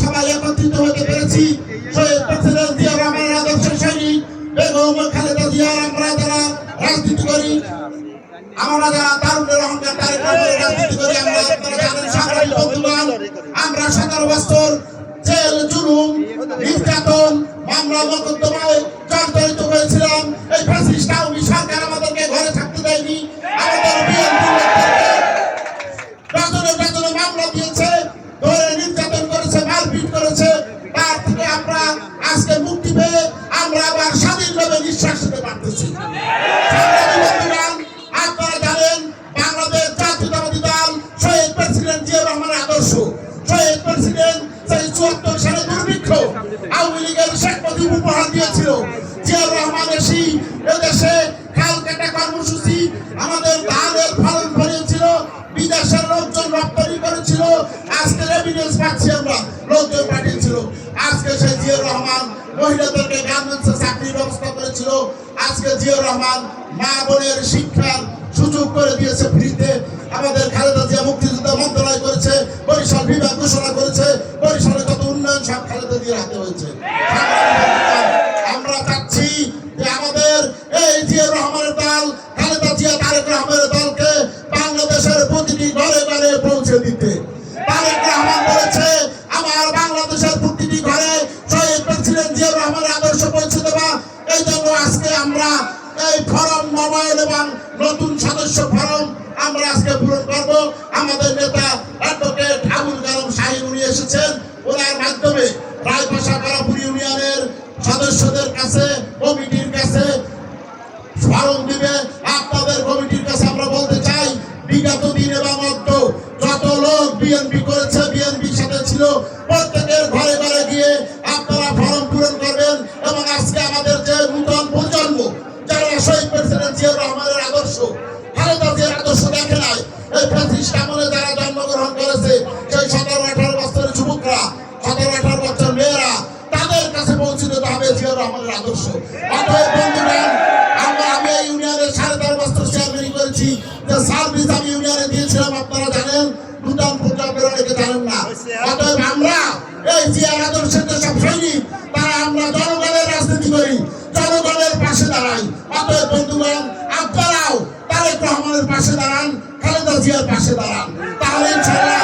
সবাই একত্রিত হতে পেরেছি শহীদ প্রেসিডেন্ট জিয়া রহমানের আদর্শ সৈনিক বেগম খালেদা জিয়া। আমরা যারা রাজনীতি করি, আমরা যারা তারুণের অহংকার তারেক রহমানের রাজনীতি করি, আমরা আপনারা জানেন সংগ্রামী বন্ধুগণ, আমরা 17 বছর জেল জুলুম নির্যাতন মামলা মোকদ্দমায় জর্জরিত হয়েছিলাম। এই ফ্যাসিস্ট আওয়ামী সরকার আমাদেরকে ঘরে থাকতে দেয়নি। আমাদের বিএনপি ডজনে ডজনে মামলা দিয়েছে, ধরে নির্যাতন করেছে, মারপিট করেছে। তার থেকে আমরা আজকে মুক্তি পেয়ে আমরা আবার স্বাধীনভাবে নিঃশ্বাস নিতে পারতেছি। আপনারা জানেন বাংলাদেশ জাতীয়তাবাদী দল শহীদ প্রেসিডেন্ট জিয়া রহমানের আদর্শ, শহীদ প্রেসিডেন্ট সেই 74 সালে দুর্ভিক্ষ আওয়ামী লীগের শেখ মুজিব উপহার দিয়েছিল। জিয়া রহমান এসে এদেশে খাল কাটা কর্মসূচি, আমাদের ধানের ফলন ফলিয়েছিল, বিদেশের লোকজন রপ্তানি করেছিল। আজকে এভিডেন্স পাচ্ছি আমরা, লোকজন পাঠিয়েছিল। আজকে সেই জিয়া রহমান মহিলাদেরকে গার্মেন্টসে চাকরির ব্যবস্থা করেছিল। আজকে জিয়া রহমান মা বোনের শিক্ষার সুযোগ করে দিয়েছে ফ্রিতে। আমাদের খালেদা জিয়া মুক্তিযুদ্ধ মন্ত্রণালয় করেছে, বরিশাল বিভাগ ঘোষণা করেছে, বরিশালে কত উন্নয়ন সব খালেদা জিয়ার হাতে হয়েছে। আমরা চাচ্ছি যে আমাদের এই জিয়া রহমানের দল খালেদা জিয়া তারেক রহমানের দলকে বাংলাদেশের প্রতিটি ঘরে ঘরে পৌঁছে দিতে। তারেক রহমান বলেছে আমার বাংলাদেশের প্রতিটি ঘরে শহীদ প্রেসিডেন্ট জিয়া রহমানের আদর্শ পৌঁছে দেওয়া। এই জন্য আজকে আমরা এই ফরম নবায়ন এবং নতুন সদস্য ফরম আমরা আজকে পূরণ করব। আমাদের নেতা অ্যাডভোকেট আবুল কালাম শাহীন উনি এসেছেন, ওনার মাধ্যমে রায়পাশা কারাপুর ইউনিয়নের সদস্যদের কাছে কমিটির কাছে ফরম দিবে। আপনাদের কমিটির কাছে আমরা বলতে চাই বিগত দিন এবং যত লোক বিএনপি করেছে, বিএনপির সাথে ছিল, প্রত্যেকের ঘরে ঘরে গিয়ে আপনারা ফরম পূরণ করবেন। এবং আজকে আমাদের যে নূতন প্রজন্ম যারা শহীদ প্রেসিডেন্ট জিয়া রহমানের আদর্শ খালেদা জিয়ার আদর্শ দেখে নাই, এই ফ্যাসিস্ট আমলে যারা জন্মগ্রহণ করেছে, সেই 17-18 বছরের যুবকরা, 17-18 বছর মেয়েরা, তাদের কাছে পৌঁছে দিতে হবে জিয়া রহমানের আদর্শ। অতএব বন্ধুগণ, আমি এই ইউনিয়নের 13.5 বছর চেয়ারম্যান করেছি, যে সার্ভিস আমি ইউনিয়নে দিয়েছিলাম আপনারা জানেন, নূতন প্রজন্মের অনেকে জানেন না। অতএব আমরা এই জিয়ার আদর্শের যেসব সৈনিক, তারা আমরা জনগণের রাজনীতি করি, জনগণের পাশে দাঁড়াই। অতএব বন্ধুগণ, আপনারাও তারেক রহমানের পাশে দাঁড়ান, খালেদা জিয়ার পাশে দাঁড়ান, তাহলে ইনশাআল্লাহ